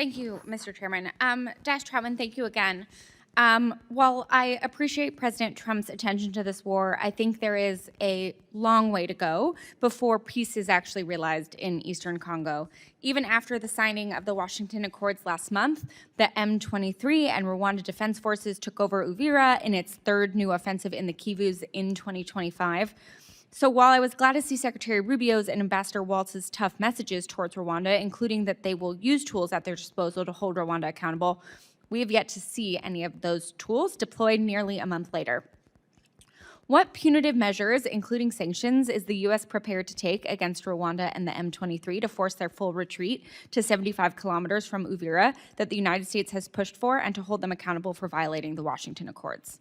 Thank you, Mr. Chairman. Dash Troutman, thank you again. While I appreciate President Trump's attention to this war, I think there is a long way to go before peace is actually realized in Eastern Congo. Even after the signing of the Washington Accords last month, the M23 and Rwanda Defense Forces took over Uvira in its third new offensive in the Kivus in 2025. So while I was glad to see Secretary Rubio's and Ambassador Waltz's tough messages towards Rwanda, including that they will use tools at their disposal to hold Rwanda accountable, we have yet to see any of those tools deployed nearly a month later. What punitive measures, including sanctions, is the U.S. prepared to take against Rwanda and the M23 to force their full retreat to 75 kilometers from Uvira that the United States has pushed for and to hold them accountable for violating the Washington Accords?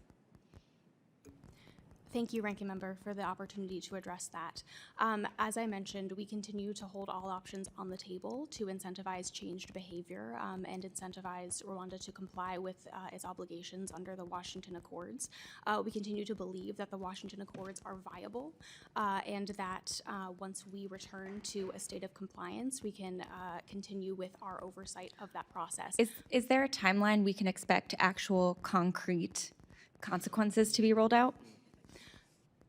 Thank you, Ranking Member, for the opportunity to address that. As I mentioned, we continue to hold all options on the table to incentivize changed behavior and incentivize Rwanda to comply with its obligations under the Washington Accords. We continue to believe that the Washington Accords are viable and that once we return to a state of compliance, we can continue with our oversight of that process. Is there a timeline we can expect actual concrete consequences to be rolled out?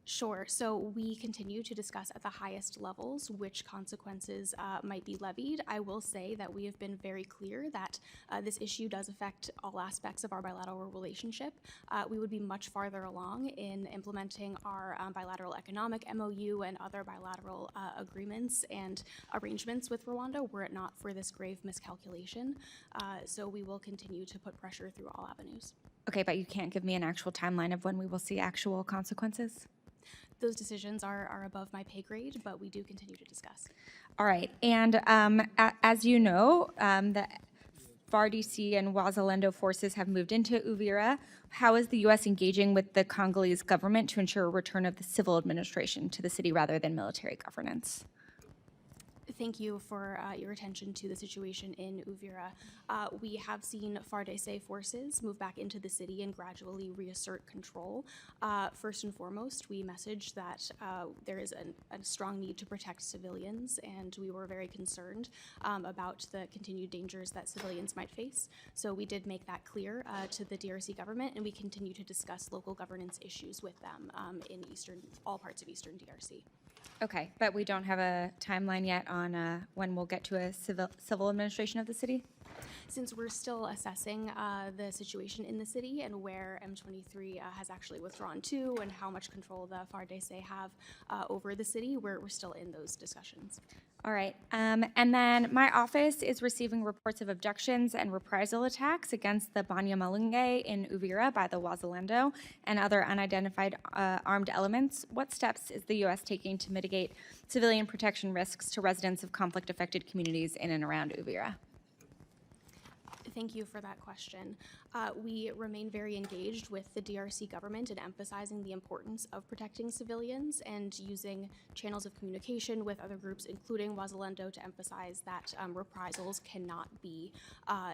Sure. So we continue to discuss at the highest levels which consequences might be levied. I will say that we have been very clear that this issue does affect all aspects of our bilateral relationship. We would be much farther along in implementing our bilateral economic MOU and other bilateral agreements and arrangements with Rwanda were it not for this grave miscalculation. So we will continue to put pressure through all avenues. Okay, but you can't give me an actual timeline of when we will see actual consequences? Those decisions are above my pay grade, but we do continue to discuss. All right, and as you know, the FARDC and Wazalendo forces have moved into Uvira. How is the U.S. engaging with the Congolese government to ensure a return of the civil administration to the city rather than military governance? Thank you for your attention to the situation in Uvira. We have seen FARDC forces move back into the city and gradually reassert control. First and foremost, we messaged that there is a strong need to protect civilians, and we were very concerned about the continued dangers that civilians might face. So we did make that clear to the DRC government, and we continue to discuss local governance issues with them in all parts of Eastern DRC. Okay, but we don't have a timeline yet on when we'll get to a civil administration of the city? Since we're still assessing the situation in the city and where M23 has actually withdrawn to and how much control the FARDC have over the city, we're still in those discussions. All right, and then my office is receiving reports of abductions and reprisal attacks against the Banyamulenge in Uvira by the Wazalendo and other unidentified armed elements. What steps is the U.S. taking to mitigate civilian protection risks to residents of conflict-affected communities in and around Uvira? Thank you for that question. We remain very engaged with the DRC government in emphasizing the importance of protecting civilians and using channels of communication with other groups, including Wazalendo, to emphasize that reprisals cannot be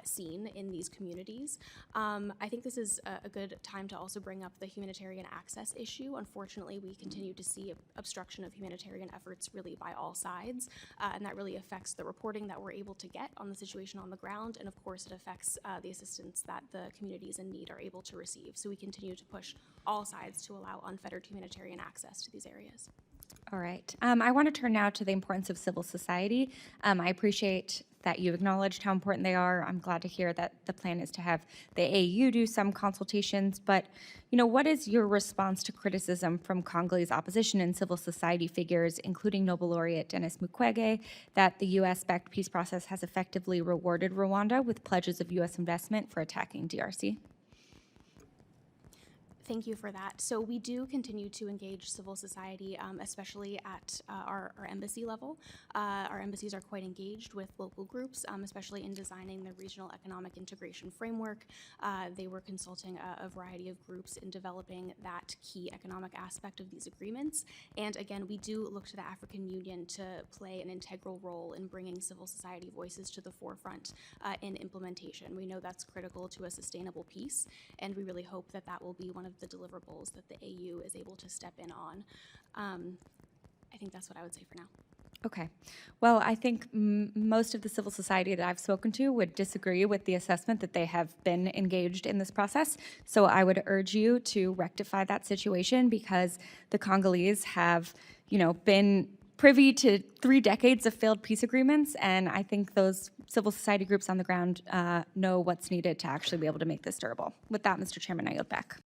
seen in these communities. I think this is a good time to also bring up the humanitarian access issue. Unfortunately, we continue to see obstruction of humanitarian efforts really by all sides, and that really affects the reporting that we're able to get on the situation on the ground, and of course it affects the assistance that the communities in need are able to receive. So we continue to push all sides to allow unfettered humanitarian access to these areas. All right. I want to turn now to the importance of civil society. I appreciate that you acknowledged how important they are. I'm glad to hear that the plan is to have the AU do some consultations, but what is your response to criticism from Congolese opposition and civil society figures, including Nobel laureate Denis Mukwege, that the U.S.-backed peace process has effectively rewarded Rwanda with pledges of U.S. investment for attacking DRC? Thank you for that. So we do continue to engage civil society, especially at our embassy level. Our embassies are quite engaged with local groups, especially in designing the regional economic integration framework. They were consulting a variety of groups in developing that key economic aspect of these agreements. And again, we do look to the African Union to play an integral role in bringing civil society voices to the forefront in implementation. We know that's critical to a sustainable peace, and we really hope that that will be one of the deliverables that the AU is able to step in on. I think that's what I would say for now. Okay. Well, I think most of the civil society that I've spoken to would disagree with the assessment that they have been engaged in this process. So I would urge you to rectify that situation because the Congolese have, been privy to 3 decades of failed peace agreements, and I think those civil society groups on the ground know what's needed to actually be able to make this durable. With that, Mr. Chairman, I yield back.